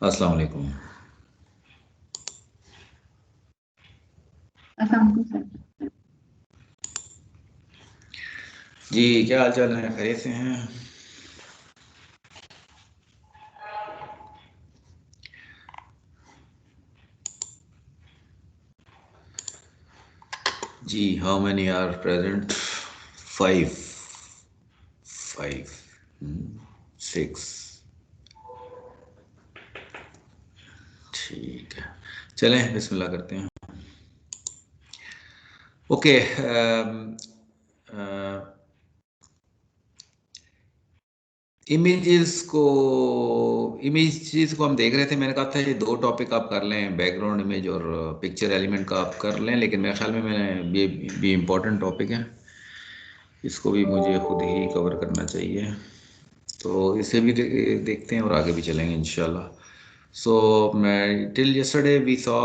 अस्सलाम वालेकुम। जी क्या हाल चाल है, खैरियत से हैं? जी, how many are present? Five. Five. Six. ठीक है, चलें बिस्मिल्लाह करते हैं। ओके। इमेजेस को हम देख रहे थे। मैंने कहा था ये दो टॉपिक आप कर लें, बैकग्राउंड इमेज और पिक्चर एलिमेंट का आप कर लें, लेकिन मेरे ख्याल में मैंने ये भी इम्पोर्टेंट टॉपिक है, इसको भी मुझे खुद ही कवर करना चाहिए। तो इसे भी देखते हैं और आगे भी चलेंगे इंशाल्लाह। सो मैं till yesterday we saw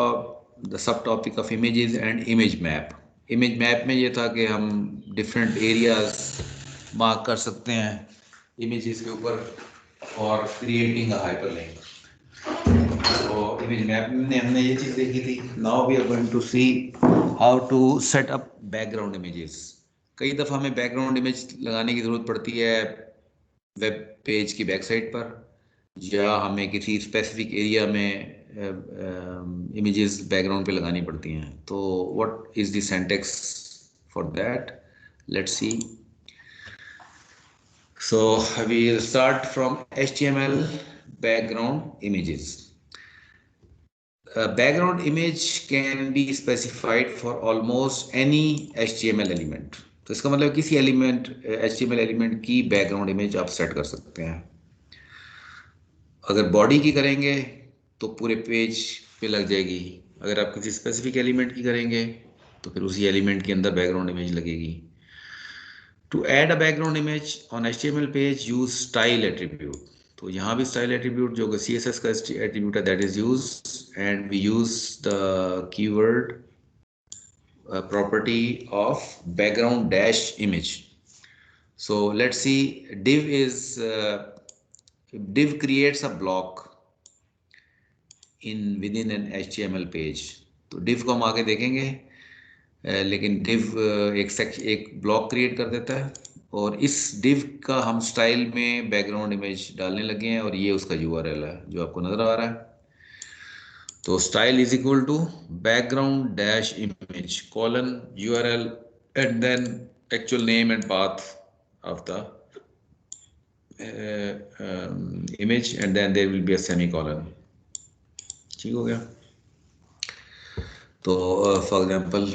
the sub topic of images and image map. Image map में ये था कि हम डिफरेंट एरियाज मार्क कर सकते हैं इमेजेस के ऊपर और क्रिएटिंग अ हाइपरलिंक। तो इमेज मैप में हमने ये चीज़ देखी थी। Now we are going to see how to set up background images. कई दफ़ा हमें बैकग्राउंड इमेज लगाने की ज़रूरत पड़ती है वेब पेज की बैक साइड पर, या हमें किसी स्पेसिफिक एरिया में इमेजेस बैकग्राउंड पे लगानी पड़ती हैं। तो what is the syntax for that? Let's see. So we start from HTML background images. Background image can be specified for almost any HTML element. तो इसका मतलब किसी एलिमेंट HTML एलिमेंट की बैकग्राउंड इमेज आप सेट कर सकते हैं। अगर बॉडी की करेंगे तो पूरे पेज पे लग जाएगी। अगर आप किसी स्पेसिफिक एलिमेंट की करेंगे तो फिर उसी एलिमेंट के अंदर बैकग्राउंड इमेज लगेगी। To add a background image on HTML page use style attribute. तो यहाँ भी स्टाइल एट्रीब्यूट जो CSS का एट्रीब्यूट है that is use, and we use the keyword property of background dash image. So let's see, div creates a block in within an HTML page. तो div को हम आगे देखेंगे, लेकिन div एक ब्लॉक क्रिएट कर देता है और इस div का हम स्टाइल में बैकग्राउंड इमेज डालने लगे हैं और ये उसका URL है जो आपको नजर आ रहा है। तो style is equal to background dash image colon URL and then actual name and path of the image, and then there will be a semicolon. ठीक हो गया? तो फॉर एग्जांपल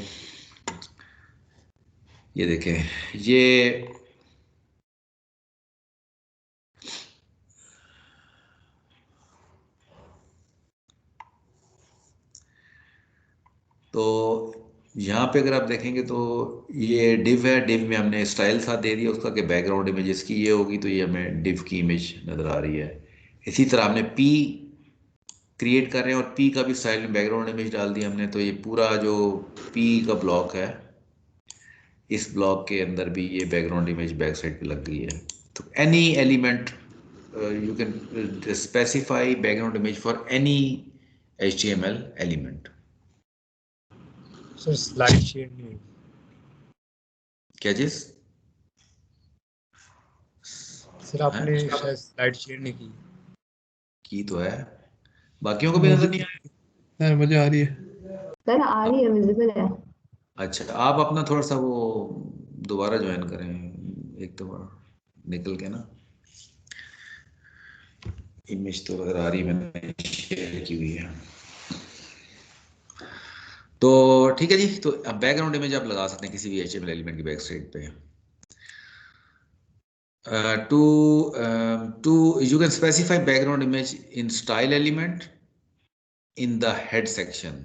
ये देखें, ये तो यहाँ पे अगर आप देखेंगे तो ये डिव है, डिव में हमने स्टाइल साथ दे दिया उसका कि बैकग्राउंड इमेज इसकी ये होगी, तो ये हमें डिव की इमेज नज़र आ रही है। इसी तरह हमने पी क्रिएट कर रहे हैं और पी का भी स्टाइल में बैकग्राउंड इमेज डाल दिया हमने, तो ये पूरा जो पी का ब्लॉक है इस ब्लॉक के अंदर भी ये बैकग्राउंड इमेज बैक साइड पे लग गई है। तो any element you can specify background image for any HTML element. Sir slide share नहीं हुई। क्या चीज सर है? आपने शायद स्लाइड शेयर नहीं की तो है, बाकियों को भी नजर नहीं आया। सर मुझे आ रही है। सर आ रही है, विजिबल है। अच्छा, आप अपना थोड़ा सा वो दोबारा ज्वाइन करें, एक दो बार निकल के ना। इमेज तो नजर आ रही है, मैंने शेयर की हुई है। तो ठीक है जी, तो बैकग्राउंड इमेज आप लगा सकते हैं किसी भी HTML एलिमेंट की बैक साइड पे। Two you can specify background image in style element in the head section.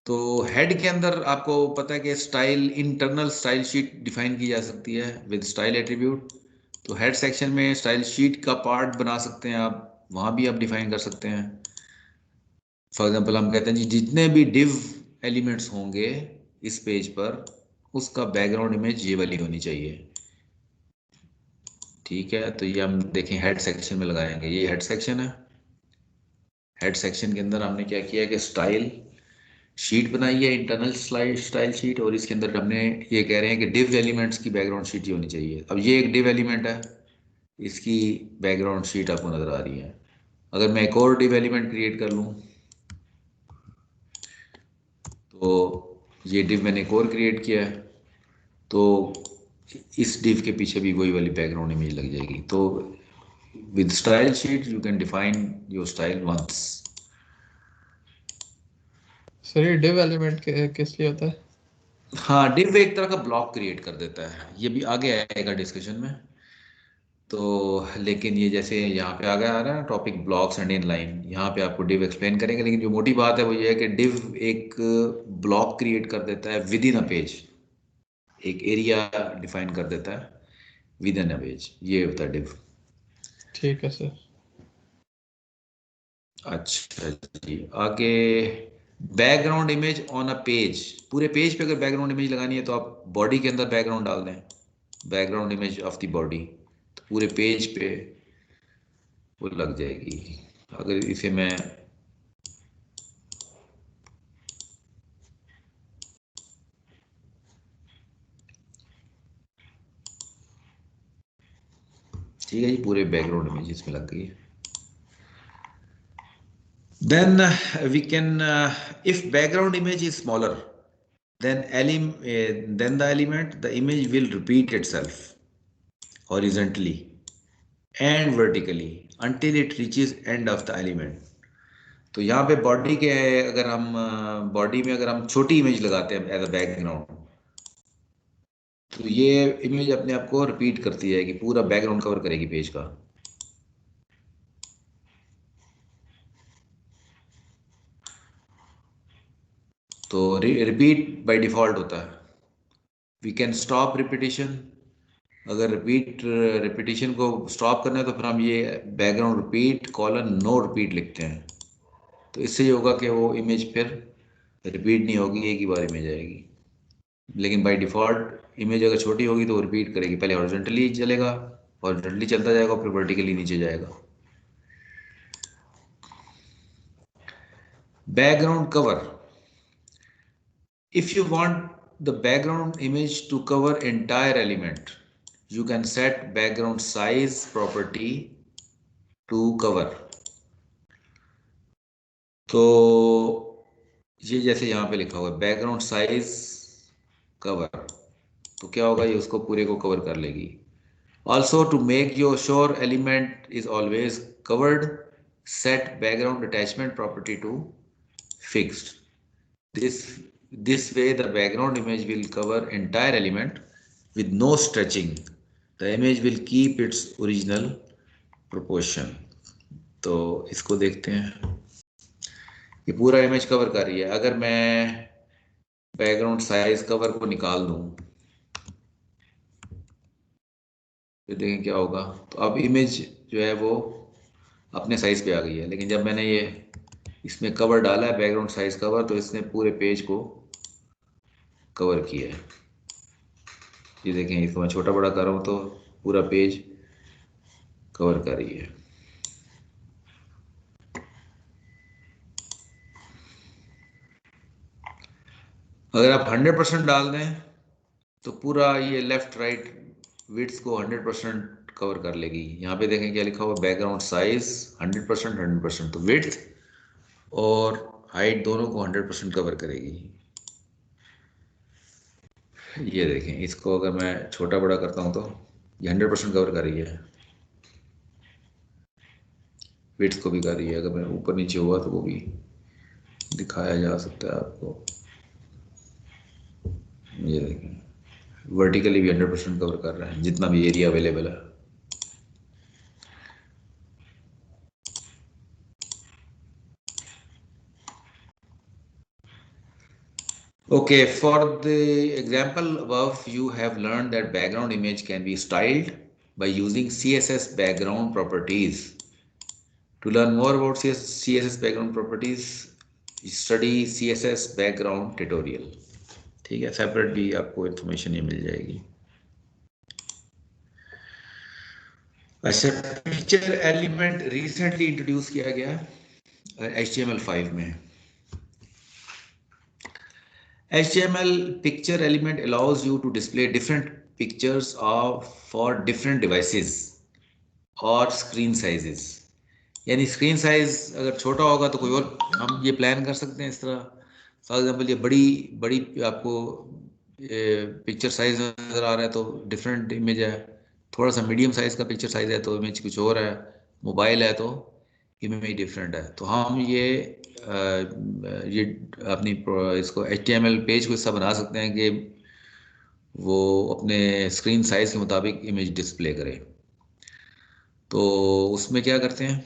तो हेड के अंदर आपको पता है कि style, internal style sheet define की जा सकती है विद स्टाइल एट्रीब्यूट। तो हेड सेक्शन में स्टाइल शीट का पार्ट बना सकते हैं आप, वहाँ भी आप डिफाइन कर सकते हैं। फॉर एग्जांपल हम कहते हैं जी जितने भी डिव एलिमेंट्स होंगे इस पेज पर उसका बैकग्राउंड इमेज ये वाली होनी चाहिए। ठीक है, तो ये हम देखें हेड सेक्शन में लगाएंगे, ये हेड सेक्शन है। हेड सेक्शन के अंदर हमने क्या किया कि स्टाइल शीट बनाई है, इंटरनल स्टाइल शीट, और इसके अंदर हमने ये कह रहे हैं कि डिव एलिमेंट्स की बैकग्राउंड शीट ही होनी चाहिए। अब ये एक डिव एलिमेंट है, इसकी बैकग्राउंड शीट आपको नज़र आ रही है। अगर मैं एक और डिव एलिमेंट क्रिएट कर लूँ तो ये डिव मैंने एक और क्रिएट किया है, तो इस डिव के पीछे भी वही वाली बैकग्राउंड इमेज लग जाएगी। तो with style sheet you can define your style once. Sir ये div एलिमेंट किस लिए होता है? हाँ, डिव एक तरह का ब्लॉक क्रिएट कर देता है, ये भी आगे आएगा डिस्कशन में। तो लेकिन ये जैसे यहाँ पे आगे आ रहा है ना topic blocks and in line, यहाँ पे आपको डिव एक्सप्लेन करेंगे, लेकिन जो मोटी बात है वो ये है कि डिव एक ब्लॉक क्रिएट कर देता है विद इन अ पेज, एक एरिया डिफाइन कर देता है विद इन अ पेज, ये होता है डिव। ठीक है सर। अच्छा जी, आगे background image on a page. पूरे पेज पे अगर बैकग्राउंड इमेज लगानी है तो आप बॉडी के अंदर बैकग्राउंड डाल दें, background image of the body, तो पूरे पेज पे वो लग जाएगी। अगर इसे मैं ठीक है जी, पूरे बैकग्राउंड इमेज इसमें लग गई है। Then we can, if background image is smaller, then then the image will repeat itself horizontally and vertically until it reaches end of the element. तो यहाँ पे बॉडी के अगर हम बॉडी में अगर हम छोटी इमेज लगाते हैं एज अ बैकग्राउंड, तो ये इमेज अपने आप को रिपीट करती है कि पूरा बैकग्राउंड कवर करेगी पेज का। तो रिपीट बाय डिफॉल्ट होता है। वी कैन स्टॉप रिपीटिशन, अगर रिपीटिशन को स्टॉप करना है तो फिर हम ये background repeat colon no repeat लिखते हैं, तो इससे ये होगा कि वो इमेज फिर रिपीट नहीं होगी, एक ही बार इमेज आएगी। लेकिन बाय डिफ़ॉल्ट इमेज अगर छोटी होगी तो वो रिपीट करेगी, पहले हॉरिजॉन्टली चलेगा, हॉरिजॉन्टली चलता जाएगा, फिर वर्टिकली नीचे जाएगा। Background cover, if you want the background image to cover entire element, you can set background size property to cover। तो ये जैसे यहाँ पे लिखा हुआ है बैकग्राउंड साइज कवर, तो क्या होगा, ये उसको पूरे को कवर कर लेगी। Also to make your sure element is always covered, set background attachment property to fixed. This way the background image will cover entire element with no stretching. The image will keep its original proportion। तो इसको देखते हैं, ये पूरा image cover कर रही है। अगर मैं बैकग्राउंड साइज कवर को निकाल दूं तो देखें क्या होगा। तो अब इमेज जो है वो अपने साइज पे आ गई है, लेकिन जब मैंने ये इसमें कवर डाला है बैकग्राउंड साइज कवर, तो इसने पूरे पेज को कवर किया है। ये देखें, इसको मैं छोटा बड़ा कर रहा हूँ तो पूरा पेज कवर कर रही है। अगर आप 100% डाल दें तो पूरा ये लेफ्ट राइट विड्थ को 100% कवर कर लेगी। यहाँ पे देखें क्या लिखा हुआ, बैकग्राउंड साइज 100%, 100%, तो विड्थ और हाइट दोनों को 100% कवर करेगी। ये देखें, इसको अगर मैं छोटा बड़ा करता हूँ तो ये 100% कवर कर रही है, विड्थ को भी कर रही है। अगर मैं ऊपर नीचे हुआ तो वो भी दिखाया जा सकता है आपको। ये देखें, वर्टिकली भी 100% कवर कर रहा है जितना भी एरिया अवेलेबल है। Okay, for the example above, you have learned that background image can be styled by using CSS background properties. To learn more about CSS background properties, study CSS background tutorial। ठीक है, separate भी आपको information ये मिल जाएगी। अच्छा, picture element recently introduce किया गया। HTML5 में है। HTML picture element allows you to display different pictures for different devices और screen sizes। यानी स्क्रीन साइज अगर छोटा होगा तो कोई और हम ये प्लान कर सकते हैं इस तरह। फॉर एग्जांपल ये बड़ी बड़ी आपको पिक्चर साइज नज़र आ रहा है तो डिफरेंट इमेज है, थोड़ा सा मीडियम साइज का पिक्चर साइज है तो इमेज कुछ और है, मोबाइल है तो इमेज डिफरेंट है। तो हम ये अपनी इसको HTML पेज को ऐसा बना सकते हैं कि वो अपने स्क्रीन साइज के मुताबिक इमेज डिस्प्ले करे। तो उसमें क्या करते हैं,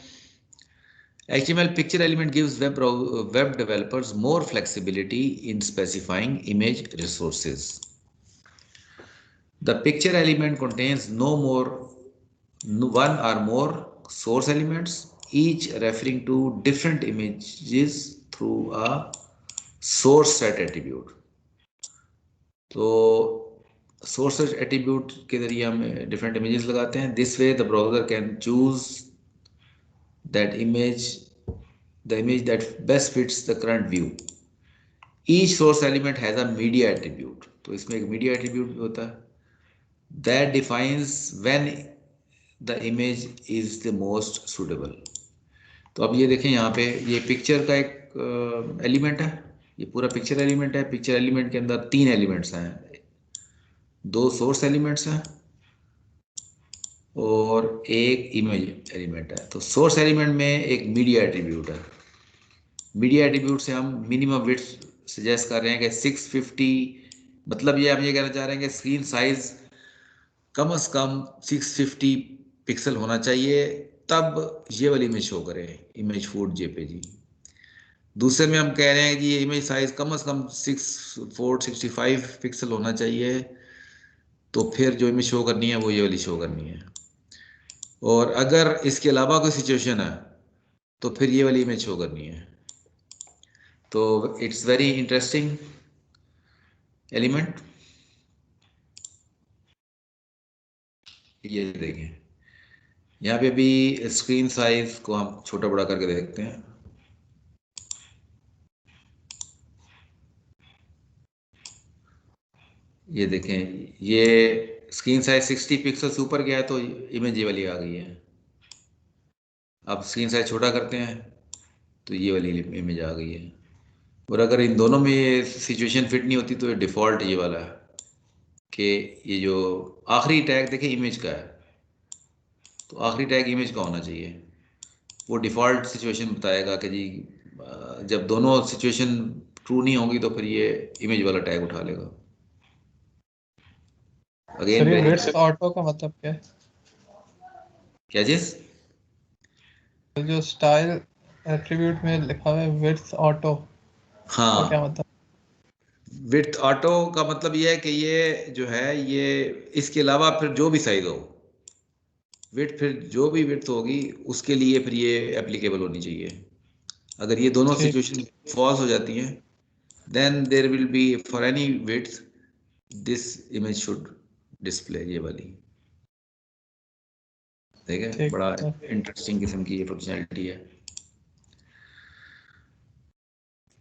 HTML picture element gives web developers more flexibility in specifying image resources. The picture element contains one or more source elements, each referring to different images through a source set attribute. तो source set attribute के जरिए हम different images लगाते हैं। This way the browser can choose the image that best fits the current view. Each source element has a media attribute. तो इसमें एक media attribute भी होता है that defines when the image is the most suitable. तो अब ये देखें यहाँ पे ये पिक्चर का एक एलिमेंट है, ये पूरा पिक्चर एलिमेंट है। पिक्चर एलिमेंट के अंदर 3 एलिमेंट्स हैं, 2 सोर्स एलिमेंट्स हैं और एक इमेज एलिमेंट है। तो सोर्स एलिमेंट में एक मीडिया एट्रीब्यूट है। मीडिया एट्रीब्यूट से हम मिनिमम विड्थ सजेस्ट कर रहे हैं कि 650, मतलब ये हम ये कहना चाह रहे हैं कि स्क्रीन साइज कम से कम 650 पिक्सल होना चाहिए, तब ये वाली इमेज शो करे, इमेज फूड JPG। दूसरे में हम कह रहे हैं कि ये इमेज साइज कम से कम 6465 पिक्सल होना चाहिए, तो फिर जो इमेज शो करनी है वो ये वाली शो करनी है। और अगर इसके अलावा कोई सिचुएशन है तो फिर ये वाली इमेज शो करनी है। तो इट्स वेरी इंटरेस्टिंग एलिमेंट। ये देखें यहाँ पे भी स्क्रीन साइज को हम छोटा बड़ा करके देखते हैं। ये देखें ये स्क्रीन साइज 60 पिक्सल से ऊपर गया है तो इमेज ये वाली आ गई है। अब स्क्रीन साइज छोटा करते हैं तो ये वाली इमेज आ गई है। और अगर इन दोनों में ये सिचुएशन फिट नहीं होती तो ये डिफ़ॉल्ट ये वाला है कि ये जो आखिरी टैग देखें इमेज का है, तो आखिरी टैग इमेज का होना चाहिए। वो डिफ़ॉल्ट सिचुएशन बताएगा कि जी जब दोनों सिचुएशन ट्रू नहीं होंगी तो फिर ये इमेज वाला टैग उठा लेगा। सर ये अगेन विड्थ ऑटो का मतलब क्या है? क्या चीज़? जो स्टाइल एट्रीब्यूट में लिखा हुआ है विड्थ ऑटो, हाँ, क्या मतलब? विड्थ ऑटो का मतलब ये है कि ये जो है ये इसके अलावा फिर जो भी साइज हो, विड्थ फिर जो भी विड्थ होगी उसके लिए फिर ये एप्लीकेबल होनी चाहिए। अगर ये दोनों ठीक। सिचुएशन फॉल्स हो जाती हैं then there will be for any width this image should display, ये वाली। ठीक है, ठीक बड़ा है। इंटरेस्टिंग किस्म की ये फंक्शनैलिटी है।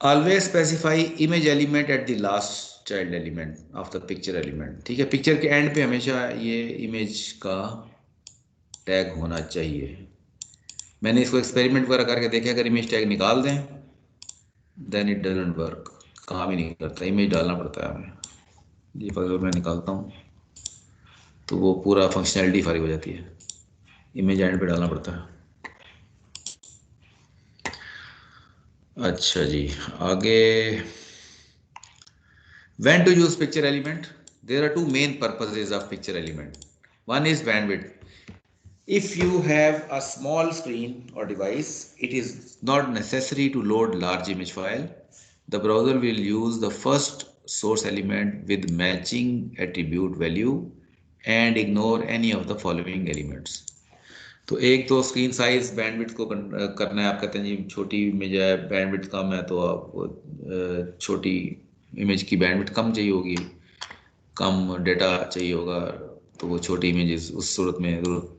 Always specify image element at the last child element of the picture element. ठीक है, पिक्चर के एंड पे हमेशा ये इमेज का टैग होना चाहिए। मैंने इसको एक्सपेरिमेंट वगैरह करके देखा, अगर इमेज टैग निकाल दें देन इट डजंट वर्क, काम ही नहीं करता, इमेज डालना पड़ता है हमें। ये अगर मैं निकालता हूँ तो वो पूरा फंक्शनैलिटी फारिग हो जाती है, इमेज एंड पे डालना पड़ता है। अच्छा जी, आगे when to use picture element? There are two main purposes of picture element. One is bandwidth. If you have a small screen or device, it is not necessary to load large image file. The browser will use the first source element with matching attribute value and ignore any of the following elements. तो एक तो screen size bandwidth को करना है। आप कहते हैं जी छोटी इमेज है, बैंडविड्थ कम है, तो आप छोटी इमेज की बैंडविड्थ कम चाहिए होगी, कम डेटा चाहिए होगा, तो वो छोटी इमेजेस उस सूरत में ज़रूर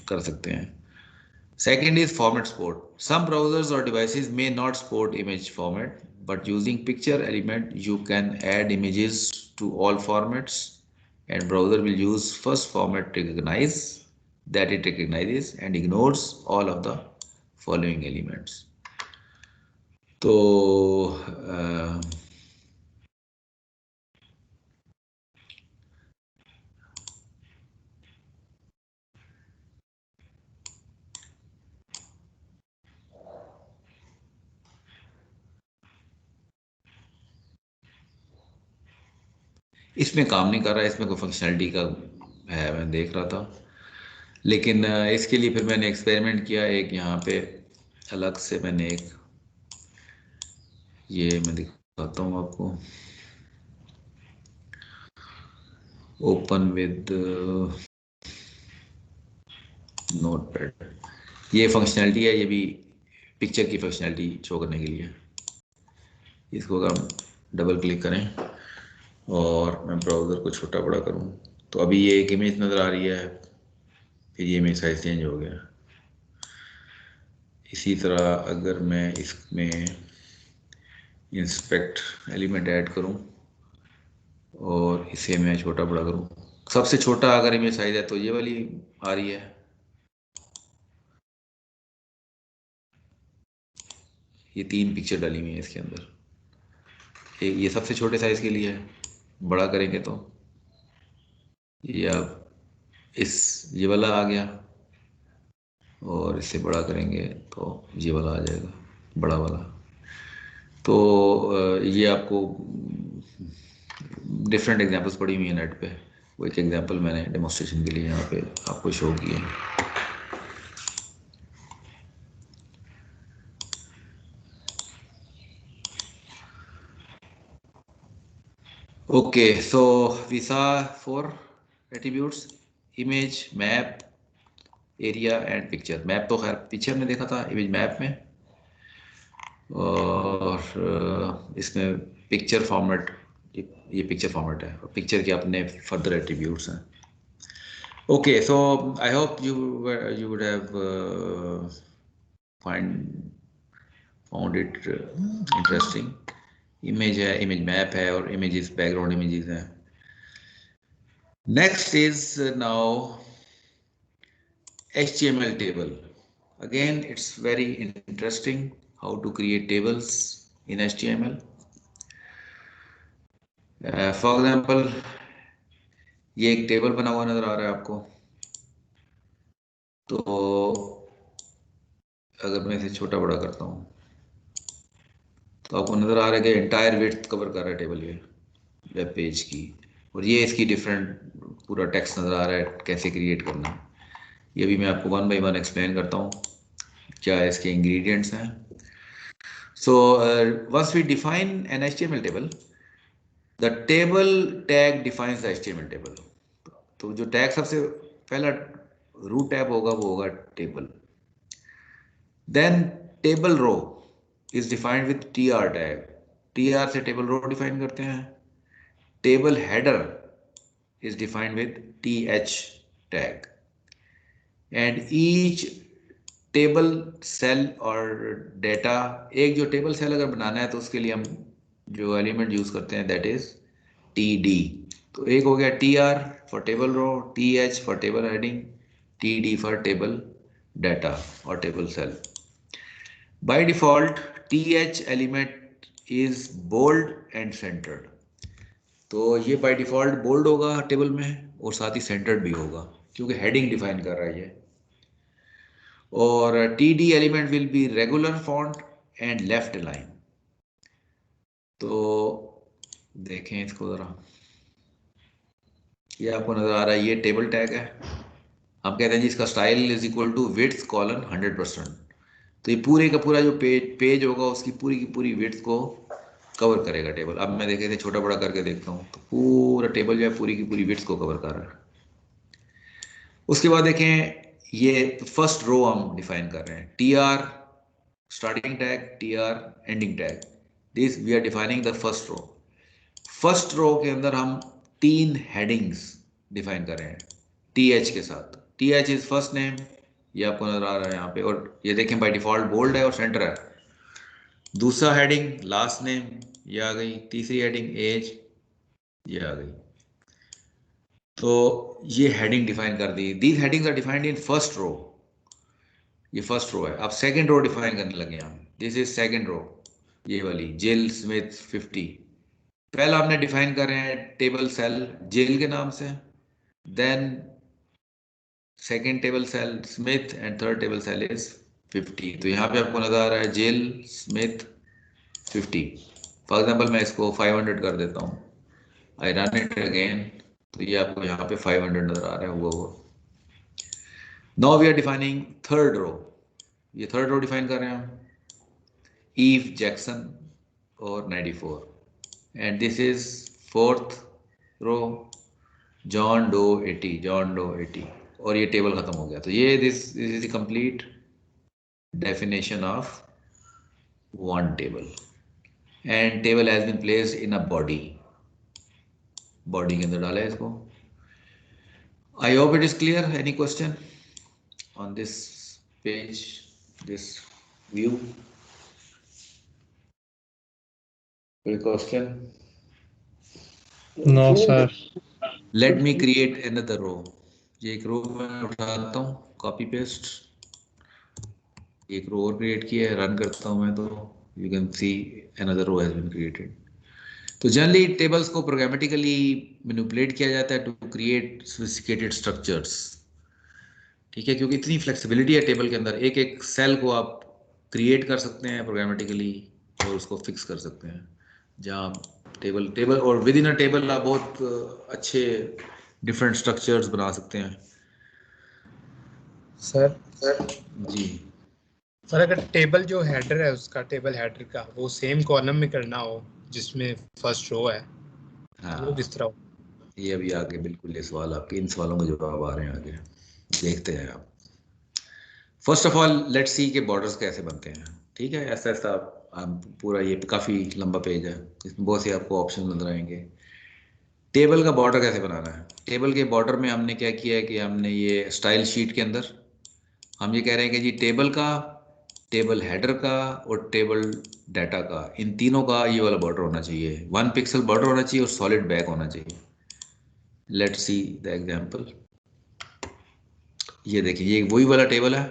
कर सकते हैं। Second is format support. Some browsers or devices may not support image format, but using picture element, you can add images to all formats, and browser will use first format to recognize that it recognizes and ignores all of the following elements. तो इसमें काम नहीं कर रहा है, इसमें कोई functionality का है, मैं देख रहा था, लेकिन इसके लिए फिर मैंने एक्सपेरिमेंट किया। एक यहाँ पे अलग से मैंने एक, ये मैं दिखाता हूँ आपको, ओपन विद नोटपैड। ये फंक्शनैलिटी है, ये भी पिक्चर की फंक्शनैलिटी शो करने के लिए। इसको अगर हम डबल क्लिक करें और मैं ब्राउज़र को छोटा बड़ा करूं तो अभी ये एक इमेज नज़र आ रही है, फिर ये इमेज साइज चेंज हो गया। इसी तरह अगर मैं इसमें इंस्पेक्ट एलिमेंट ऐड करूं और इसे मैं छोटा बड़ा करूं, सबसे छोटा अगर इमेज साइज है तो ये वाली आ रही है, ये 3 पिक्चर डाली हुई है इसके अंदर। एक ये सबसे छोटे साइज के लिए है, बड़ा करेंगे तो ये आप ये वाला आ गया, और इससे बड़ा करेंगे तो ये वाला आ जाएगा, बड़ा वाला। तो ये आपको डिफरेंट एग्जांपल्स पड़ी हुई है नेट पे, वो एक एग्जांपल मैंने डेमोन्स्ट्रेशन के लिए यहाँ पे आपको शो किया। Okay, so we saw 4 attributes: image, map, area and picture. Map तो खैर पीछे हमने देखा था इमेज मैप में, और इसमें पिक्चर फॉर्मेट, ये पिक्चर फॉर्मेट है, और पिक्चर के अपने फर्दर एट्रीब्यूट्स हैं। Okay, so I hope you would have found it interesting. Image है, इमेज मैप है, और इमेजेस बैकग्राउंड इमेजेस हैं। Next is now HTML table. Again, it's very interesting how to create tables in HTML. For example, ये एक table बना हुआ नजर आ रहा है आपको, तो अगर मैं इसे छोटा बड़ा करता हूँ तो आपको नजर आ रहा है कि एंटायर विड्थ कवर कर रहा है टेबल, ये वेब पेज की, और ये इसकी डिफरेंट पूरा टेक्स्ट नजर आ रहा है, कैसे क्रिएट करना। ये भी मैं आपको 1 by 1 एक्सप्लेन करता हूँ क्या इसके इंग्रेडिएंट्स हैं। So once we define an HTML table, the table tag defines the HTML table. तो जो टैग सबसे पहला रूट टैग होगा वो होगा table. Then table row is defined with tr tag. tr से टेबल रो डिफाइन करते हैं। Table header is defined with th tag. And each table cell और डेटा, एक जो टेबल सेल अगर बनाना है तो उसके लिए हम जो एलिमेंट यूज करते हैं दैट इज TD। तो एक हो गया TR for table row, TH for table heading, TD for table data और table cell. By default TH element is bold and centered, तो ये बाय डिफॉल्ट बोल्ड होगा टेबल में और साथ ही सेंटर्ड भी होगा क्योंकि हेडिंग डिफाइन कर रहा है ये। और TD element will be regular font and left align. तो देखें इसको जरा, ये आपको नजर आ रहा है, ये टेबल टैग है। हम कहते हैं जी इसका style is equal to width colon 100%। तो ये पूरे का पूरा जो पेज होगा उसकी पूरी की पूरी विड्थ को कवर करेगा टेबल। अब मैं देखे थे छोटा बड़ा करके देखता हूँ तो पूरा टेबल जो है पूरी की पूरी विड्थ को कवर कर रहा है। उसके बाद देखें ये फर्स्ट रो हम डिफाइन कर रहे हैं, TR starting tag, TR ending tag, this we are defining the first row. First row के अंदर हम 3 हेडिंग्स डिफाइन कर रहे हैं TH के साथ। TH इज फर्स्ट नेम, ये आपको नजर आ रहा है यहाँ पे, और ये देखें बाय डिफॉल्ट बोल्ड है और सेंटर है। दूसरा हेडिंग लास्ट नेम, ये आ गई। तीसरी हेडिंग एज, ये आ गई। तो ये हेडिंग डिफाइन कर दी। These headings are defined in first row, ये फर्स्ट रो है। अब सेकंड रो डिफाइन करने लगे हम। दिस इज सेकंड रो, ये वाली जेल स्मिथ 50। पहला हमने डिफाइन कर रहे हैं टेबल सेल जेल के नाम से, then second table cell Smith and third table cell is 50। तो यहाँ पे आपको नजर आ रहा है जेल स्मिथ 50। फॉर एग्जाम्पल मैं इसको 500 कर देता हूँ, आई रन इट अगेन, तो ये आपको यहाँ पे 500 नजर आ रहा है हुआ हुआ। Now we are defining third row, ये थर्ड रो डिफाइन कर रहे हैं हम, ईव जैक्सन और 94, and this is fourth row, John Doe 80, John Doe 80, और ये टेबल खत्म हो गया। तो ये this is the complete definition of one table, and table has been placed in a body, body के अंदर डाला है इसको। I hope it is clear. Any question on this page, this view? कोई question? No sir. Let me create another row. ये एक रो मैं उठाता हूँ, कॉपी पेस्ट, एक रो और क्रिएट किया है, रन करता हूँ मैं, तो you can see another row has been created. तो जनरली टेबल्स को प्रोग्रामेटिकली मैनिपुलेट किया जाता है टू क्रिएट सोफिस्टिकेटेड स्ट्रक्चर्स, ठीक है, क्योंकि इतनी फ्लेक्सिबिलिटी है टेबल के अंदर। एक एक सेल को आप क्रिएट कर सकते हैं प्रोग्रामेटिकली और उसको फिक्स कर सकते हैं। जहाँ टेबल टेबल और विद इन अ टेबल आप बहुत अच्छे डिफरेंट स्ट्रक्चर्स बना सकते हैं। सर जी सर अगर टेबल जो हेडर है उसका, टेबल हेडर का वो सेम कॉलम में करना हो जिसमें फर्स्ट रो है, तो वो किस हाँ, तरह हो? ये अभी आगे बिल्कुल ये सवाल आपके, इन सवालों के जवाब आ रहे हैं आगे, देखते हैं आप। First of all let's see के बॉर्डर्स कैसे बनते हैं, ठीक है। ऐसा ऐसा आप पूरा, ये काफ़ी लंबा पेज है, इसमें बहुत से आपको ऑप्शन नजर आएंगे। टेबल का बॉर्डर कैसे बनाना है? टेबल के बॉर्डर में हमने क्या किया है कि हमने ये स्टाइल शीट के अंदर हम ये कह रहे हैं कि जी टेबल का, टेबल हेडर का और टेबल डाटा का, इन तीनों का ये वाला बॉर्डर होना चाहिए। 1 पिक्सल बॉर्डर होना चाहिए और सॉलिड बैक होना चाहिए। Let's see the example. ये देखिए, ये वही वाला टेबल है।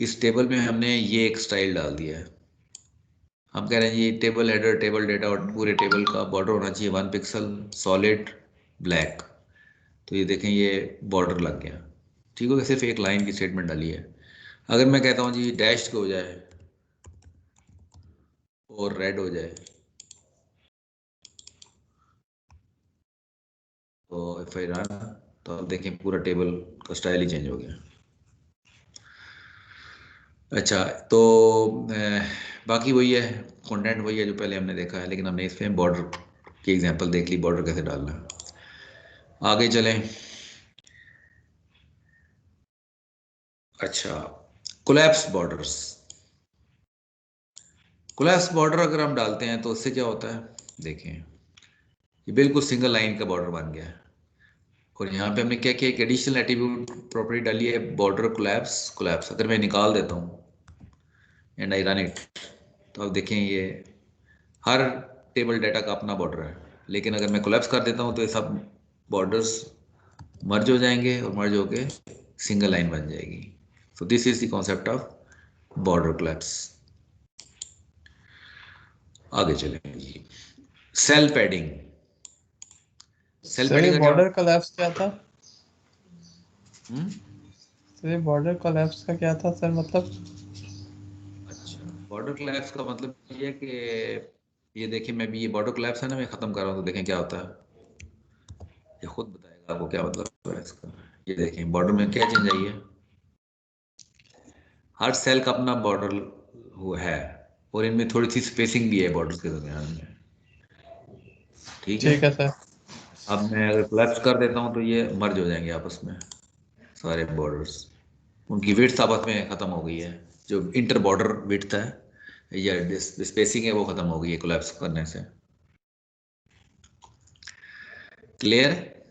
इस टेबल में हमने ये एक स्टाइल डाल दिया है। हम कह रहे हैं ये टेबल हेडर, टेबल डेटा और पूरे टेबल का बॉर्डर होना चाहिए 1 पिक्सल, सॉलिड ब्लैक। तो ये देखें, ये बॉर्डर लग गया, ठीक हो गया। सिर्फ एक लाइन की स्टेटमेंट डाली है। अगर मैं कहता हूँ जी डैश्ड हो जाए और रेड हो जाए, तो इफ आई रन, तो आप देखें पूरा टेबल का स्टाइल ही चेंज हो गया। अच्छा, तो बाकी वही है, कंटेंट वही है जो पहले हमने देखा है, लेकिन हमने इसमें बॉर्डर की एग्जांपल देख ली, बॉर्डर कैसे डालना है। आगे चलें। अच्छा, कोलैप्स बॉर्डर्स। कोलैप्स बॉर्डर अगर हम डालते हैं तो उससे क्या होता है, देखें ये बिल्कुल सिंगल लाइन का बॉर्डर बन गया है। और यहाँ पे हमने क्या किया, एक एडिशनल एट्रीब्यूट प्रॉपर्टी डाली है, बॉर्डर कोलैप्स। कोलैप्स अगर मैं निकाल देता हूँ एंड आई रन इट, तो आप देखें ये हर टेबल डाटा का अपना बॉर्डर है। लेकिन अगर मैं कोलैप्स कर देता हूँ तो ये सब बॉर्डर्स मर्ज हो जाएंगे और मर्ज होके सिंगल लाइन बन जाएगी। So this is the concept of border collapse. आगे चलेंगे जी, सेल पैडिंग। सेल सर ये पैडिंग का क्या? बॉर्डर कोलैप्स क्या था? हम्म? सर ये बॉर्डर कोलैप्स का क्या था सर, मतलब? अच्छा, बॉर्डर कोलैप्स का मतलब ये है कि ये देखिए, मैं भी ये बॉर्डर कोलैप्स है ना, मैं ख़त्म कर रहा हूँ तो देखें क्या होता है। ये खुद बताएगा आपको क्या मतलब है इसका। ये देखें बॉर्डर में क्या चेंज आई है, हर सेल का अपना बॉर्डर वो है, और इनमें थोड़ी सी स्पेसिंग भी है बॉर्डर के दरमियान में, ठीक है। ठीक है सर। अब मैं अगर कोलैप्स कर देता हूँ तो ये मर्ज हो जाएंगे आपस में सारे बॉर्डर्स, उनकी विड्थ आपस में ख़त्म हो गई है। जो इंटर बॉर्डर विड्थ है या स्पेसिंग है वो ख़त्म हो गई है कोलैप्स करने से। क्लियर है?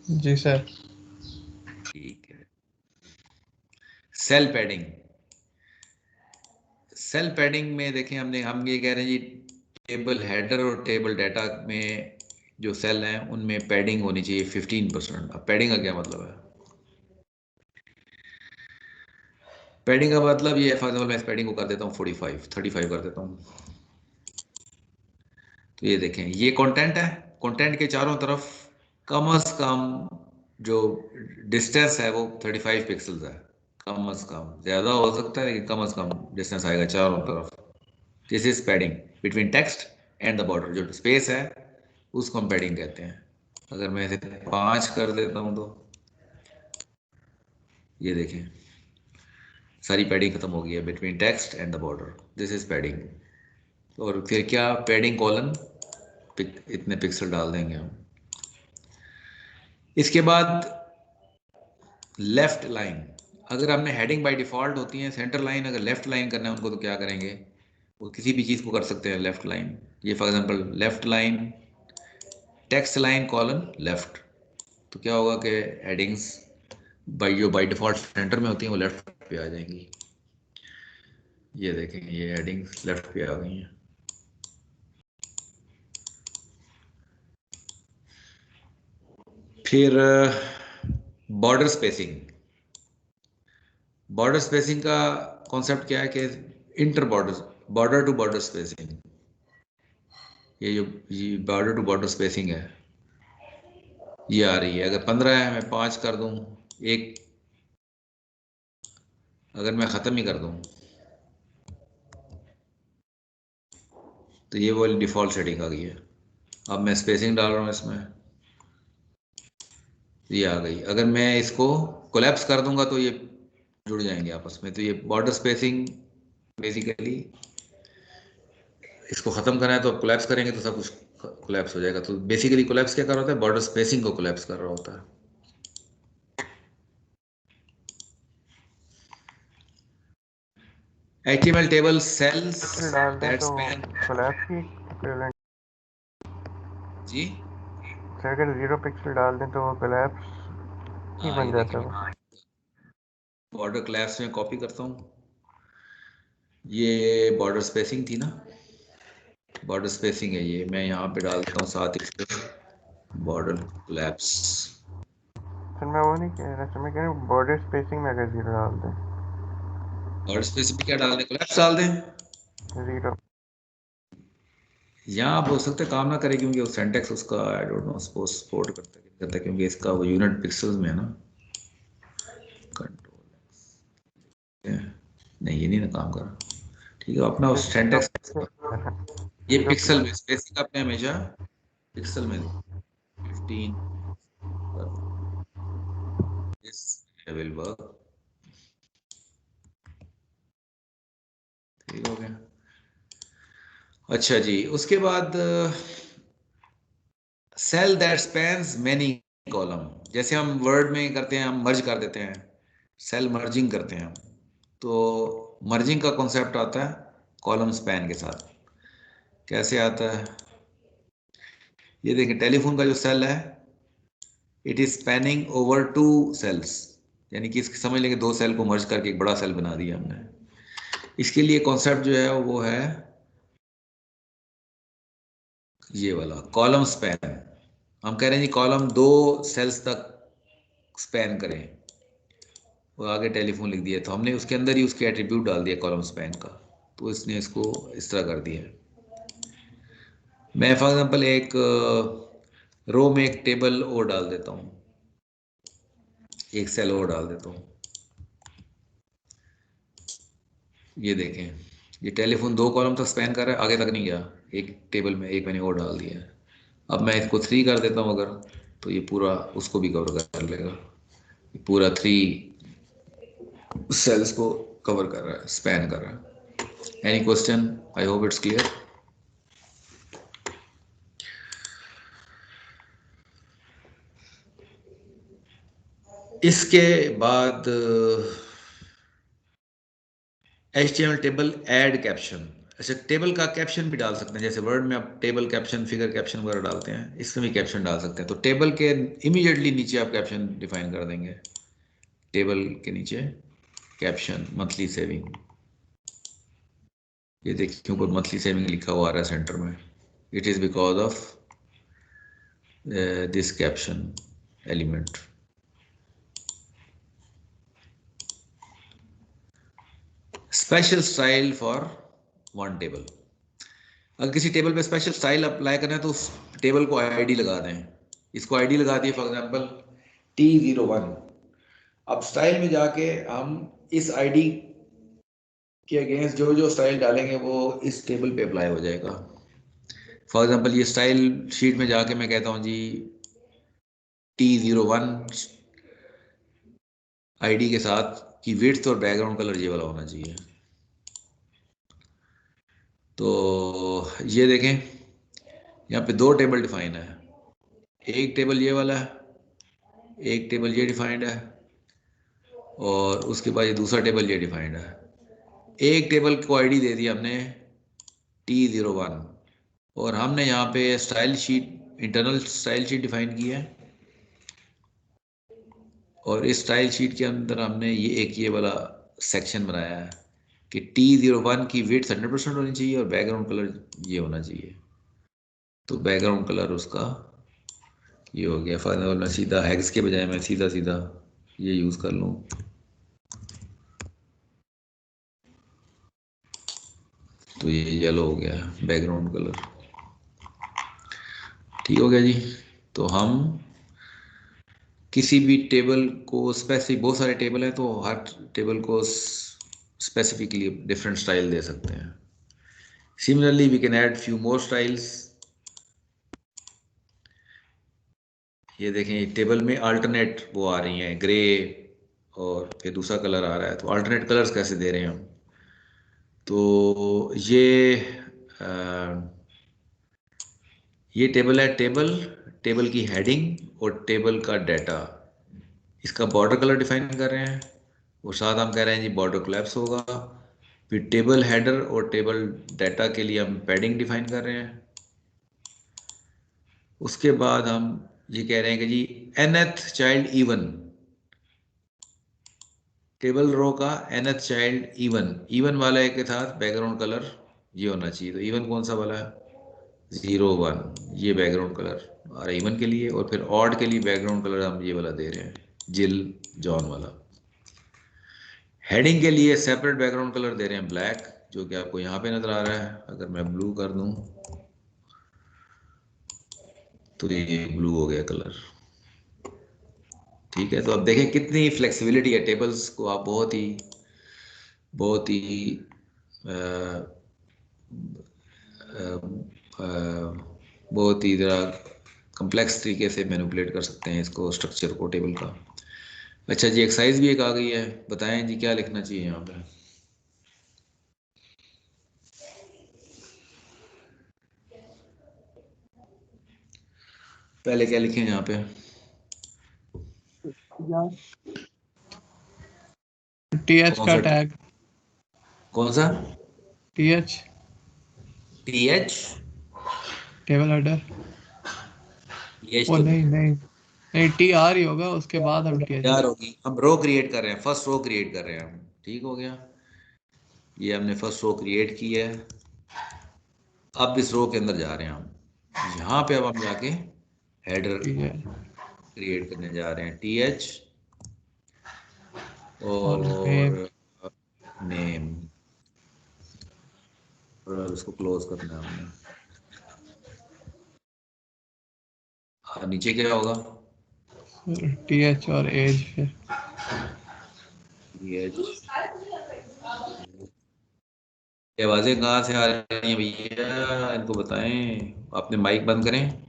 जी सर। ठीक है। सेल पैडिंग, सेल पैडिंग में देखें हम ये कह रहे हैं जी टेबल हेडर और टेबल डाटा में जो सेल हैं उनमें पैडिंग होनी चाहिए 15%। अब पैडिंग का क्या मतलब है? पैडिंग का मतलब ये है, फॉर एग्जाम्पल मैं इस पैडिंग को कर देता हूँ 35 कर देता हूँ। तो ये देखें ये कंटेंट है, कंटेंट के चारों तरफ कम से कम जो डिस्टेंस है वो 35 पिक्सल्स है। कम से कम, ज़्यादा हो सकता है लेकिन कम से कम डिस्टेंस आएगा चारों तरफ। This is padding between text and the border. जो स्पेस है उसको हम पैडिंग कहते हैं। अगर मैं इसे 5 कर देता हूँ तो ये देखें सारी पैडिंग खत्म हो गई है between text and the border. This is padding. और फिर क्या पैडिंग कॉलन इतने पिक्सल डाल देंगे हम। इसके बाद लेफ्ट लाइन, अगर हमने हेडिंग बाय डिफॉल्ट होती है सेंटर लाइन, अगर लेफ्ट लाइन करना है उनको तो क्या करेंगे, वो किसी भी चीज़ को कर सकते हैं लेफ्ट लाइन। ये for example left line text line colon left, तो क्या होगा कि हेडिंग्स जो बाय डिफॉल्ट सेंटर में होती हैं वो लेफ्ट पे आ जाएंगी। ये देखें ये हेडिंग्स लेफ्ट पे आ गई हैं। फिर बॉर्डर स्पेसिंग, बॉर्डर स्पेसिंग का कॉन्सेप्ट क्या है कि inter border to border spacing, ये बॉर्डर टू बॉर्डर स्पेसिंग है, ये आ रही है। अगर 15 है मैं 5 कर दूं, एक अगर मैं ख़त्म ही कर दूं तो ये वाली डिफ़ॉल्ट सेटिंग आ गई है। अब मैं स्पेसिंग डाल रहा हूँ इसमें, ये आ गई। अगर मैं इसको कोलैप्स कर दूंगा तो ये जुड़ जाएंगे आपस में। तो ये बॉर्डर स्पेसिंग बेसिकली, इसको ख़त्म करना है तो कोलैप्स करेंगे तो सब कुछ कोलैप्स हो जाएगा। तो बेसिकली कोलैप्स क्या कर रहा होता है, बॉर्डर स्पेसिंग को कोलैप्स कर रहा होता है। HTML table cells डाल दें that तो span। कोलैप्स की इक्विवेलेंट। जी सर अगर 0 पिक्सल डाल दें तो वो कोलैप्स ही हाँ, बन ये जाता देखिए है। बॉर्डर कोलैप्स में कॉपी करता हूँ। ये बॉर्डर स्पेसिंग थी ना, बॉर्डर स्पेसिंग है ये, मैं यहाँ पे डालता हूँ साथ ही बॉर्डर कोलैप्स। सर मैं वो नहीं कह रहा सर, मैं कह रहा हूँ बॉर्डर स्पेसिंग में अगर 0 डाल दें। बॉर्डर स्पेसिंग में क्या डाल दें, कोलैप्स डाल दें। 0 यहाँ आप हो सकते हैं काम ना करे क्योंकि वो सिंटैक्स उसका आई डोंट नो सपोर्ट करता है क्योंकि इसका वो यूनिट पिक्सल्स में है ना। कंट्रोल नहीं, ये नहीं ना काम कर रहा। ठीक है अपना सिंटैक्स, ये 0 पिक्सल में स्पेसिंग आपने हमेशा पिक्सल में 15 दिस विल वर्क। ठीक हो गया। अच्छा जी, उसके बाद cell that spans many column, जैसे हम वर्ड में करते हैं हम मर्ज कर देते हैं, सेल मर्जिंग करते हैं हम। तो मर्जिंग का कॉन्सेप्ट आता है कॉलम स्पैन के साथ। कैसे आता है, ये देखिए टेलीफोन का जो सेल है it is spanning over 2 cells, यानी कि इसके समझ लेंगे 2 सेल को मर्ज करके एक बड़ा सेल बना दिया हमने। इसके लिए कॉन्सेप्ट जो है वो है ये वाला कॉलम स्पैन। हम कह रहे हैं जी कॉलम 2 सेल्स तक स्पैन करें, वो आगे टेलीफोन लिख दिया तो हमने उसके अंदर ही उसके एट्रीब्यूट डाल दिया कॉलम स्पैन का, तो इसने इसको इस तरह कर दिया। मैं फॉर एग्जांपल एक रो में एक टेबल और डाल देता हूँ, एक सेल और डाल देता हूँ। ये देखें ये टेलीफोन 2 कॉलम तक स्पैन कर रहा है, आगे तक नहीं गया, एक टेबल में एक मैंने और डाल दिया है। अब मैं इसको 3 कर देता हूँ अगर, तो ये पूरा उसको भी कवर कर लेगा, ये पूरा 3 सेल्स को कवर कर रहा है, स्पैन कर रहा है। Any question, I hope it's clear. इसके बाद HTML टेबल ऐड कैप्शन। अच्छा टेबल का कैप्शन भी डाल सकते हैं, जैसे वर्ड में आप टेबल कैप्शन फिगर कैप्शन वगैरह डालते हैं, इसमें भी कैप्शन डाल सकते हैं। तो टेबल के इमीडिएटली नीचे आप कैप्शन डिफाइन कर देंगे, टेबल के नीचे कैप्शन मंथली सेविंग, ये देखिए ऊपर मंथली सेविंग लिखा हुआ आ रहा है सेंटर में। It is because of this caption element. Special style for one table, अगर किसी टेबल पे स्पेशल स्टाइल अप्लाई करना है तो उस टेबल को आईडी लगा दें। इसको आईडी लगा दिए फॉर एग्जांपल T01। अब स्टाइल में जाके हम इस आईडी के अगेंस्ट जो जो स्टाइल डालेंगे वो इस टेबल पे अप्लाई हो जाएगा। फॉर एग्जांपल ये स्टाइल शीट में जाके मैं कहता हूँ जी T01 आईडी के साथ कि विड्थ और बैकग्राउंड कलर ये वाला होना चाहिए। तो ये देखें यहाँ पे दो टेबल डिफाइन है, एक टेबल ये वाला है, एक टेबल ये डिफाइंड है, और उसके बाद ये दूसरा टेबल ये डिफाइंड है। एक टेबल को आईडी दे दी हमने T01 और हमने यहाँ पे style sheet, internal style sheet define की है, और इस स्टाइल शीट के अंदर हमने ये वाला सेक्शन बनाया है कि T01 की विड्थ 100% होनी चाहिए और बैकग्राउंड कलर ये होना चाहिए। तो बैकग्राउंड कलर उसका ये हो गया। फॉर एग्जाम्पल मैं सीधा हैग्स के बजाय मैं सीधा सीधा ये यूज़ कर लूँ, तो ये येलो हो गया बैकग्राउंड कलर। ठीक हो गया जी। तो हम किसी भी टेबल को स्पेसिफिक, बहुत सारे टेबल हैं तो हर टेबल को स्पेसिफिकली डिफरेंट स्टाइल दे सकते हैं। Similarly we can add few more styles. ये देखें टेबल में अल्टरनेट वो आ रही हैं, ग्रे और फिर दूसरा कलर आ रहा है, तो अल्टरनेट कलर्स कैसे दे रहे हैं हम। तो ये टेबल है, टेबल की हेडिंग और टेबल का डाटा, इसका बॉर्डर कलर डिफाइन कर रहे हैं और साथ हम कह रहे हैं जी बॉर्डर कोलैप्स होगा। फिर टेबल हेडर और टेबल डाटा के लिए हम पैडिंग डिफाइन कर रहे हैं। उसके बाद हम ये कह रहे हैं कि जी nth child even, table row का nth चाइल्ड इवन वाले के साथ बैकग्राउंड कलर ये होना चाहिए। तो इवन कौन सा वाला है, 01, ये बैकग्राउंड कलर आ रहा है इवन के लिए। और फिर ऑड के लिए बैकग्राउंड कलर हम ये वाला दे रहे हैं, जिल जॉन वाला। हेडिंग के लिए सेपरेट बैकग्राउंड कलर दे रहे हैं ब्लैक, जो कि आपको यहाँ पे नजर आ रहा है। अगर मैं ब्लू कर दूं तो ये ब्लू हो गया कलर। ठीक है, तो अब देखें कितनी फ्लेक्सिबिलिटी है। टेबल्स को आप बहुत ही बहुत ही ज़रा कम्प्लेक्स तरीके से मैनिपुलेट कर सकते हैं इसको, स्ट्रक्चर को टेबल का। अच्छा जी, एक्सरसाइज भी एक आ गई है, बताएं जी क्या लिखना चाहिए यहाँ पे। पहले क्या लिखें यहाँ पे, TH का टैग, कौन सा TH TH टेबल हेडर। वो तो नहीं TR ही होगा, उसके बाद हम TH। यार होगी, हम रो क्रिएट कर रहे हैं, फर्स्ट रो क्रिएट कर रहे हैं हम। ठीक हो गया, ये हमने फर्स्ट रो क्रिएट की है। अब इस रो के अंदर जा रहे हैं हम, यहाँ पे अब हम जाके हेडर क्रिएट करने जा रहे हैं, TH और नेम, और उसको क्लोज करना है हमने। नीचे क्या होगा, TH और एज। फिर आवाजें कहाँ से आ रही हैं भैया, इनको बताएं, अपने माइक बंद करें।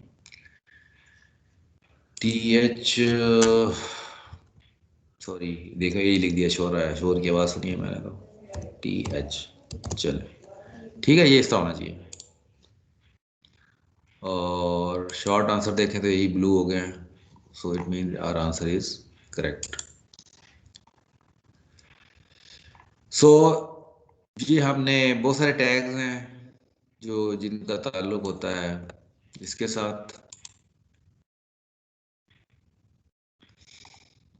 TH, सॉरी देखो यही लिख दिया, शोर है, शोर की आवाज़ सुनी है मैंने तो। TH, चले ठीक है, ये इसका होना चाहिए। और शॉर्ट आंसर देखें तो यही ब्लू हो गए हैं, so it mean our answer is correct. So ये हमने बहुत सारे टैग्स हैं जो जिनका ताल्लुक होता है इसके साथ।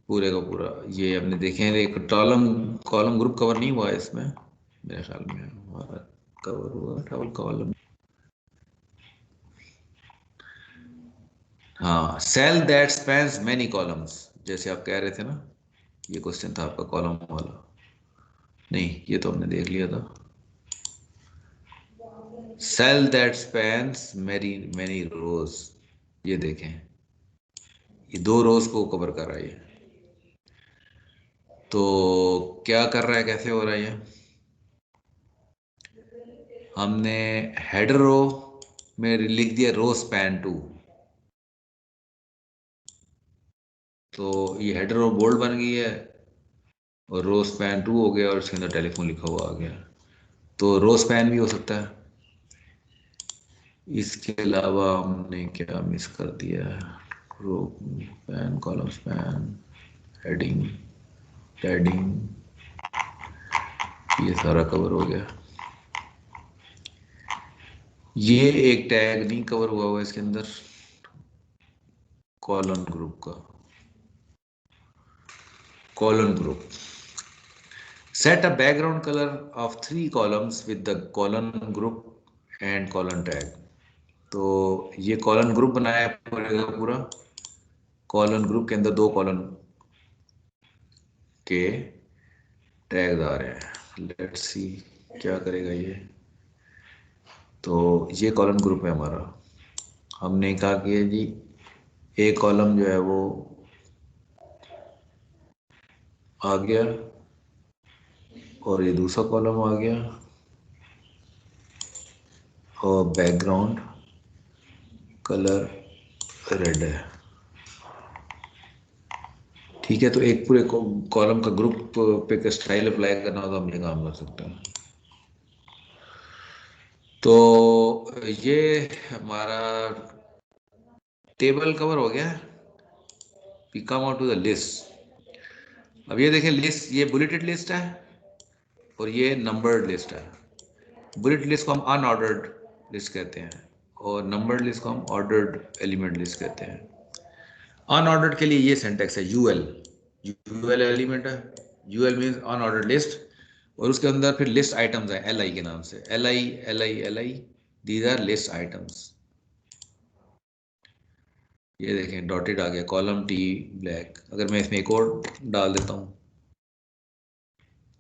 पूरे का पूरा ये हमने देखे हैं। एक कॉलम कॉलम ग्रुप कवर नहीं हुआ है इसमें मेरे ख्याल में, हमारा कवर हुआ डबल कॉलम। हाँ, cell that spans many columns, जैसे आप कह रहे थे ना, ये क्वेश्चन था आपका कॉलम वाला। नहीं, ये तो हमने देख लिया था। Cell that spans many many rows, ये देखें, ये 2 रोज को कवर कर रहा है ये। तो क्या कर रहा है, कैसे हो रहा है ये? हमने हेडर रो में लिख दिया रो स्पैन 2, तो ये हेडर रो बोल्ड बन गई है और रो स्पैन 2 हो गया और इसके अंदर टेलीफोन लिखा हुआ आ गया। तो रो स्पैन भी हो सकता है। इसके अलावा हमने क्या मिस कर दिया है? Row span, column span, heading, टैडिंग, ये सारा कवर हो गया। ये एक टैग नहीं कवर हुआ हुआ इसके अंदर, कॉलम ग्रुप का। Column group, set a background color of 3 columns with the column group and column tag। तो ये कॉलम ग्रुप बनाया पूरे का पूरा। कॉलम ग्रुप के अंदर 2 कॉलम के टैग आ रहे हैं। लेट्स सी क्या करेगा ये। तो ये कॉलम ग्रुप है हमारा। हमने कहा कि जी एक कॉलम जो है वो आ गया और ये दूसरा कॉलम आ गया और बैकग्राउंड कलर रेड है। ठीक है, तो एक पूरे कॉलम का ग्रुप पे स्टाइल अप्लाई करना हो तो हम ये काम कर सकते हैं। तो ये हमारा टेबल कवर हो गया। We come out to the list. अब ये देखें, लिस्ट ये बुलेटेड लिस्ट है और ये नंबर्ड लिस्ट है। बुलेट लिस्ट को हम अनऑर्डर्ड लिस्ट कहते हैं और नंबर्ड लिस्ट को हम ऑर्डर्ड एलिमेंट लिस्ट कहते हैं। अनऑर्डर्ड के लिए ये सिंटैक्स है यूएल। यूएल एलिमेंट है, यूएल मीन्स अनऑर्डर्ड लिस्ट, और उसके अंदर फिर लिस्ट आइटम्स है एल आई के नाम से। L I L I L I, these are list items. ये देखें डॉटेड आ गया, कॉलम टी ब्लैक। अगर मैं इसमें एक और डाल देता हूँ,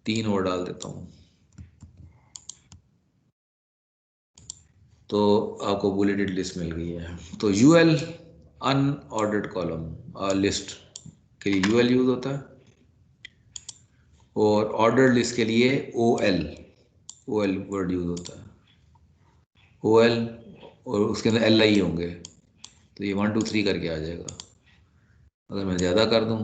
3 और डाल देता हूँ, तो आपको बुलेटेड लिस्ट मिल गई है। तो यूएल अनऑर्डर्ड कॉलम लिस्ट के लिए यूएल यूज होता है और ऑर्डर्ड लिस्ट के लिए ओएल वर्ड यूज होता है। ओएल और उसके अंदर एल आई होंगे, तो ये 1 2 3 करके आ जाएगा। अगर मैं ज़्यादा कर दूं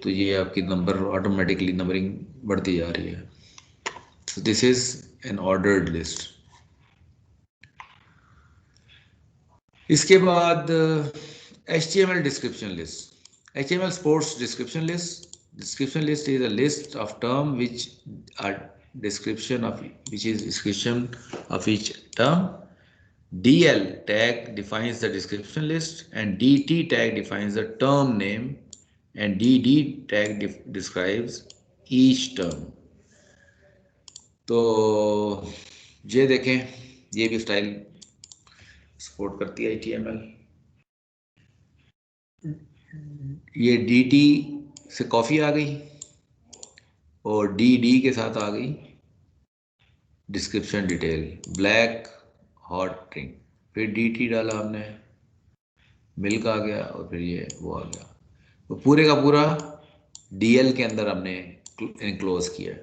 तो ये आपकी नंबर ऑटोमेटिकली नंबरिंग बढ़ती जा रही है। So this is an ordered list. इसके बाद HTML description list. HTML sports description list. Description list is a list of term which are description of each term. DL tag defines the description list and DT tag defines the term name and DD tag describes each term। तो ये देखें, ये भी style support करती है HTML। ये DT से coffee आ गई और DD के साथ आ गई description detail, black hot drink. फिर DT डाला हमने, मिल्क आ गया और फिर ये वो आ गया। तो पूरे का पूरा DL के अंदर हमने इनक्लोज किया,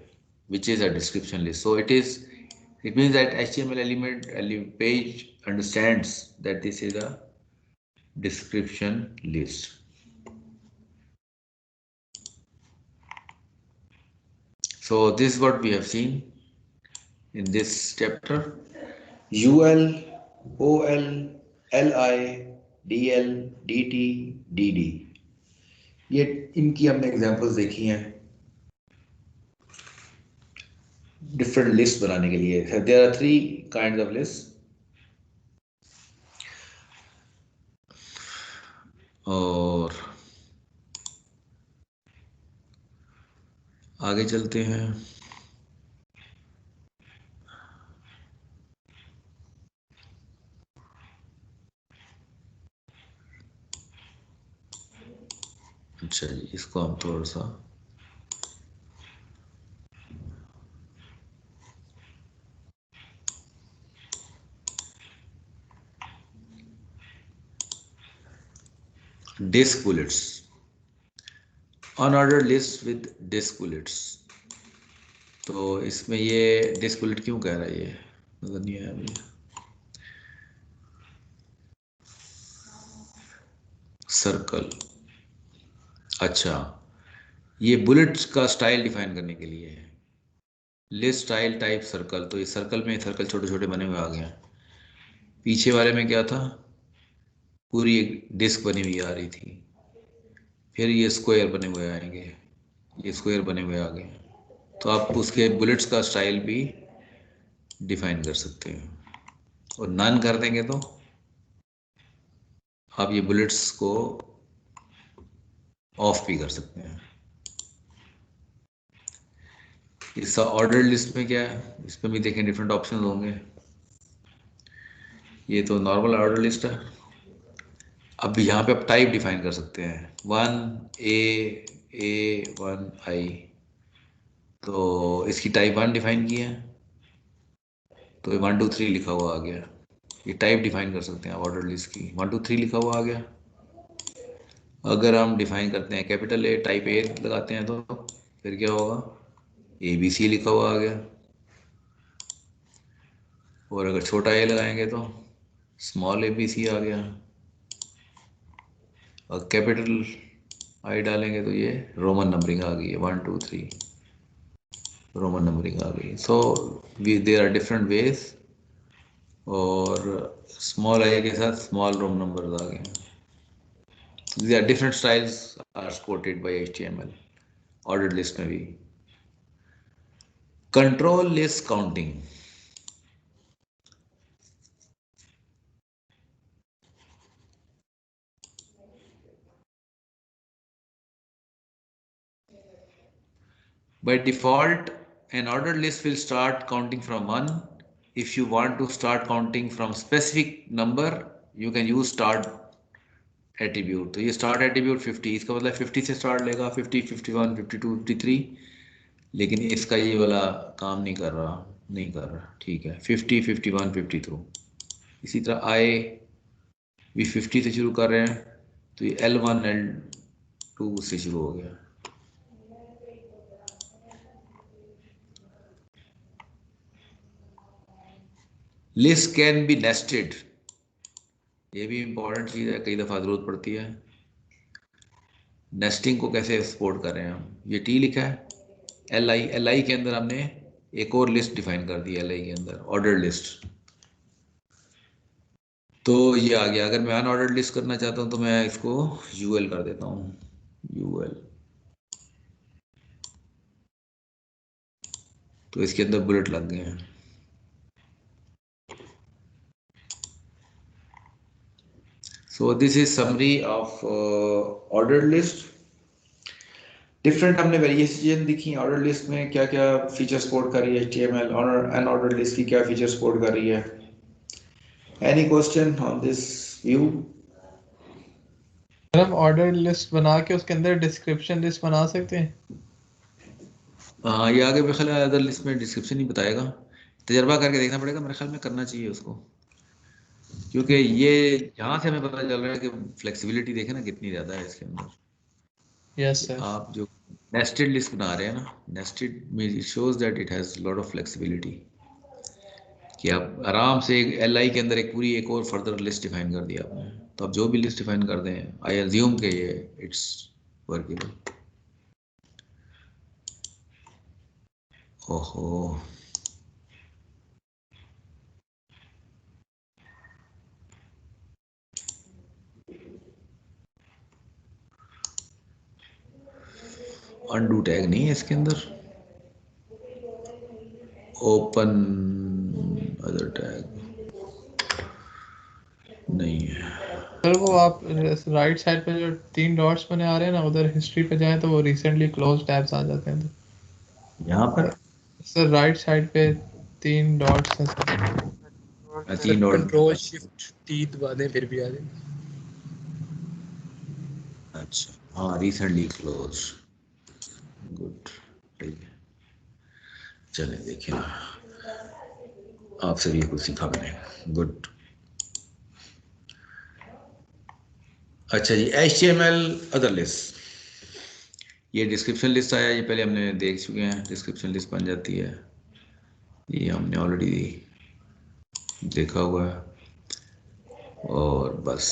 which is a description list. So it means that HTML element page understands that this is a description list. So this is what we have seen in this chapter. UL, OL, LI, DL, DT, DD, ये इनकी हमने examples देखी हैं different list बनाने के लिए। There are 3 kinds of list. और आगे चलते हैं। अच्छा जी, इसको हम थोड़ा सा disc bullets, unordered list with disc bullets. तो इसमें ये डिस्क बुलेट क्यों कह रहा है, ये नजर नहीं आया मुझे। सर्कल, अच्छा, ये बुलेट का स्टाइल डिफाइन करने के लिए है। लिस्ट स्टाइल टाइप सर्कल, तो इस सर्कल में सर्कल छोटे छोटे बने हुए आ गए हैं। पीछे वाले में क्या था, पूरी एक डिस्क बनी हुई आ रही थी। फिर ये स्क्वायर बने हुए आएंगे, ये स्क्वायर बने हुए आ गए। तो आप उसके बुलेट्स का स्टाइल भी डिफाइन कर सकते हैं। और नन कर देंगे तो आप ये बुलेट्स को ऑफ भी कर सकते हैं। इसका ऑर्डर लिस्ट में क्या है, इसमें भी देखें डिफरेंट ऑप्शन होंगे। ये तो नॉर्मल ऑर्डर लिस्ट है। अब यहाँ पे आप टाइप डिफाइन कर सकते हैं, 1 1 आई, तो इसकी टाइप 1 डिफाइन की है, तो 1 2 3 लिखा हुआ आ गया। ये टाइप डिफाइन कर सकते हैं आप ऑर्डर लिस्ट की, 1 2 3 लिखा हुआ आ गया। अगर हम डिफाइन करते हैं कैपिटल ए टाइप ए लगाते हैं तो फिर क्या होगा, ABC लिखा हुआ आ गया। और अगर छोटा ए लगाएंगे तो स्मॉल ABC आ गया। और कैपिटल आई डालेंगे तो ये रोमन नंबरिंग आ गई है, 1 2 3 रोमन नंबरिंग आ गई। So there are different ways. और स्मॉल आई के साथ स्मॉल रोम नंबर्स आ गए। These are different styles are supported by HTML ordered list में भी। Control list counting, by default an ordered list will start counting from 1. If you want to start counting from specific number you can use start attribute। तो ये start attribute 50, इसका मतलब 50 से start लेगा, 50 51 52 53, लेकिन इसका ये वाला काम नहीं कर रहा, ठीक है। 50 51 52, इसी तरह आए भी 50 से शुरू कर रहे हैं, तो ये L1 L2 से शुरू हो गया। लिस्ट कैन बी नेस्टेड, ये भी इंपॉर्टेंट चीज़ है, कई दफ़ा ज़रूरत पड़ती है। नेस्टिंग को कैसे सपोर्ट कर रहे हैं हम, ये टी लिखा है, LI के अंदर हमने एक और लिस्ट डिफाइन कर दी, LI के अंदर ऑर्डर लिस्ट। तो ये आ गया। अगर मैं अनऑर्डर्ड लिस्ट करना चाहता हूँ तो मैं इसको UL कर देता हूँ, UL। तो इसके अंदर बुलेट लग गए हैं। So this is summary of ordered list. Different हमने वेरिएशन दिखी ऑर्डर लिस्ट में, क्या क्या फीचर सपोर्ट कर रही है HTML, और अनऑर्डर्ड लिस्ट की क्या फीचर सपोर्ट कर रही है। Any question on this view? हम ऑर्डर लिस्ट बना के उसके अंदर डिस्क्रिप्शन लिस्ट बना सकते हैं। हाँ, ये आगे मेरे ख्याल में अदर लिस्ट में डिस्क्रिप्शन ही बताएगा, तजर्बा करके देखना पड़ेगा, मेरे ख्याल में करना चाहिए उसको, क्योंकि ये यहाँ से हमें पता चल रहा है कि फ्लेक्सिबिलिटी देखें ना कितनी ज़्यादा है इसके अंदर। Yes sir. आप जो नेस्टेड लिस्ट बना रहे हैं ना, नेस्टेड में it shows that it has lot of flexibility, कि आप आराम से एक LI के अंदर एक पूरी एक और फर्दर लिस्ट डिफाइन कर दिया आपने, तो आप जो भी लिस्ट डिफाइन कर दें आई अज्यूम के ये इट्स वर्केबल। ओहो, अनडू टैग नहीं है इसके अंदर, ओपन अदर टैग नहीं है। सर वो आप राइट साइड पे जो 3 डॉट्स बने आ रहे हैं ना, उधर हिस्ट्री पे जाएं तो वो रिसेंटली क्लोज टैब्स आ जाते हैं। तो यहाँ पर सर राइट साइड पे 3 डॉट्स हैं सर। तीन डॉट कंट्रोल शिफ्ट टी दबा दें फिर भी आ जाए। अच्छा हाँ, रिसेंटली क्लोज, गुड, ठीक है। चले देखिए ना, आपसे भी कुछ सीखा मैंने, गुड। अच्छा जी, HTML अदर लिस्ट, ये डिस्क्रिप्शन लिस्ट आया, ये पहले हमने देख चुके हैं, डिस्क्रिप्शन लिस्ट बन जाती है, ये हमने ऑलरेडी देखा हुआ है। और बस,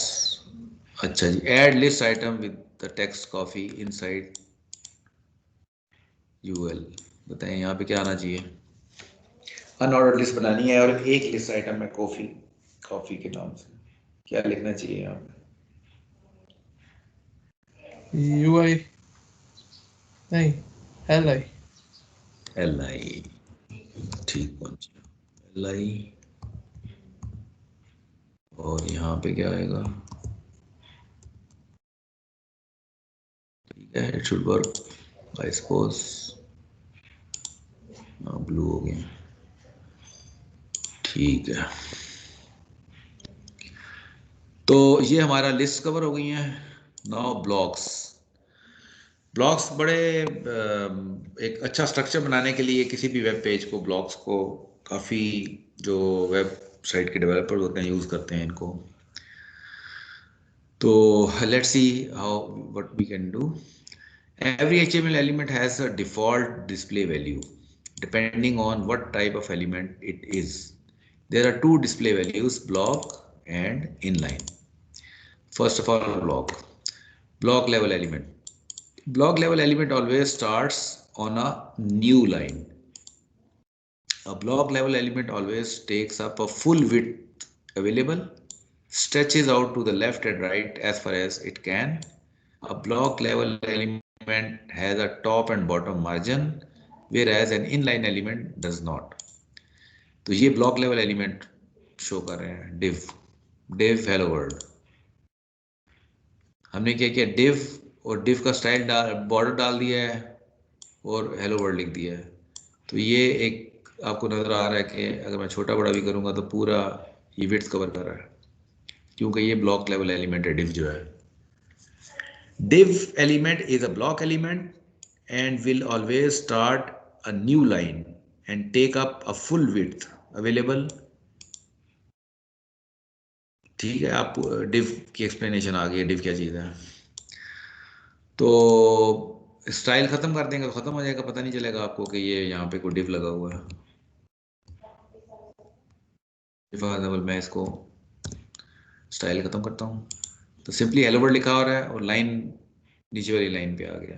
अच्छा जी, add list item with the text coffee inside UL, बताएं यहाँ पे क्या आना चाहिए। अनऑर्डर्ड लिस्ट बनानी है और एक लिस्ट आइटम है कॉफी, कॉफी के नाम से, क्या लिखना चाहिए यहाँ पे। UI नहीं, LI। LI, ठीक पहुंचे, LI। और यहाँ पे क्या आएगा, ठीक है, it should work I suppose. Blue हो गया, ठीक है। तो ये हमारा लिस्ट कवर हो गई है। नाउ ब्लॉक्स, ब्लॉक्स बड़े एक अच्छा स्ट्रक्चर बनाने के लिए किसी भी वेब पेज को, ब्लॉक्स को काफ़ी जो वेबसाइट के डेवलपर्स होते हैं यूज़ करते हैं इनको। तो let's see how what we can do. Every HTML element has a default display value depending on what type of element it is. There are two display values, block and inline. First of all, block level element. Block level element always starts on a new line. A block level element always takes up a full width available, stretches out to the left and right as far as it can. A block level element has a top and bottom margin, whereas an inline element does not. तो ये block level element show कर रहे हैं, div hello world. हमने क्या किया, div और div का स्टाइल बॉर्डर डाल दिया है और हेलो वर्ल्ड लिख दिया है। तो ये एक आपको नज़र आ रहा है कि अगर मैं छोटा बड़ा भी करूँगा तो पूरा ये विड्थ कवर कर रहा है, क्योंकि ये ब्लॉक लेवल एलिमेंट है div जो है। Div element is a block element and will always start a new line and take up a full width available। ठीक है, आप div की एक्सप्लेनेशन आ गई है, div क्या चीज़ है। तो स्टाइल ख़त्म कर देंगे तो ख़त्म हो जाएगा, पता नहीं चलेगा आपको कि ये यहाँ पे कोई div लगा हुआ है। फॉर एग्जाम्पल मैं इसको स्टाइल ख़त्म करता हूँ तो सिंपली हेलो वर्ल्ड लिखा हो रहा है और लाइन नीचे वाली लाइन पे आ गया,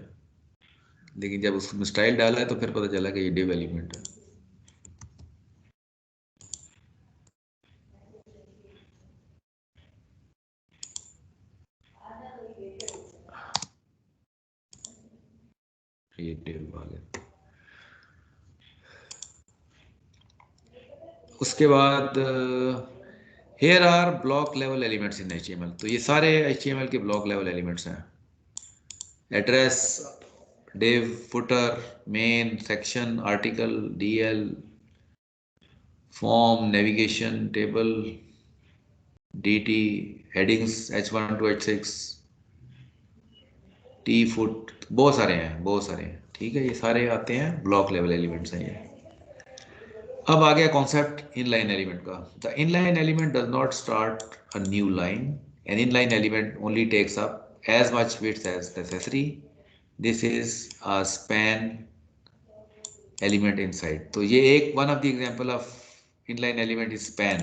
लेकिन जब उसमें स्टाइल डाला है तो फिर पता चला कि ये div एलिमेंट है। ये div आ गया। उसके बाद here are block level elements in HTML, तो ये सारे HTML के ब्लॉक लेवल एलिमेंट्स हैं। Address, div, footer, main, section, article, DL, form, navigation, table, DT, headings H1 to H6, T foot, बहुत सारे हैं, बहुत सारे हैं। ठीक है, ये सारे आते हैं, ब्लॉक लेवल एलिमेंट्स हैं ये। अब आ गया कॉन्सेप्ट इनलाइन एलिमेंट का। The inline element does not start a new line, an inline element only takes up as much width as necessary. This is a span element inside. तो ये एक one of the example of inline element is span.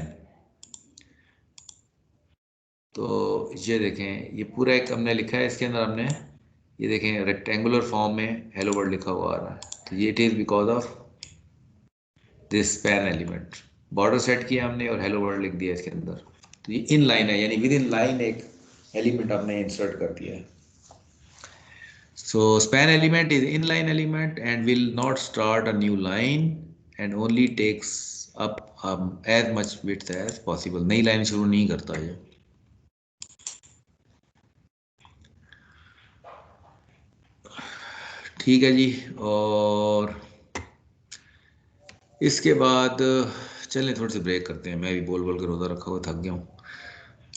तो ये देखें, ये पूरा एक हमने लिखा है, इसके अंदर हमने ये देखें रेक्टेंगुलर फॉर्म में हेलो वर्ल्ड लिखा हुआ आ रहा है, तो ये it is because of this span element. Border set किया हमने और हेलो वर्ल्ड लिख दिया इसके अंदर, तो ये इन लाइन है, यानी विद इन लाइन एक एलिमेंट आपने इंसर्ट कर दिया है। So span element is inline element and will not start a new line and only takes up as much width as possible. नई लाइन शुरू नहीं करता ये। ठीक है जी। और इसके बाद चलें थोड़ी सी ब्रेक करते हैं, मैं भी बोल बोल के रोज़ा रखा हुआ थक गया हूँ।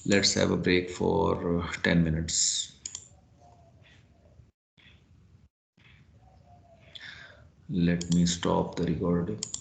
Let's have a break for 10 minutes. Let me stop the recording.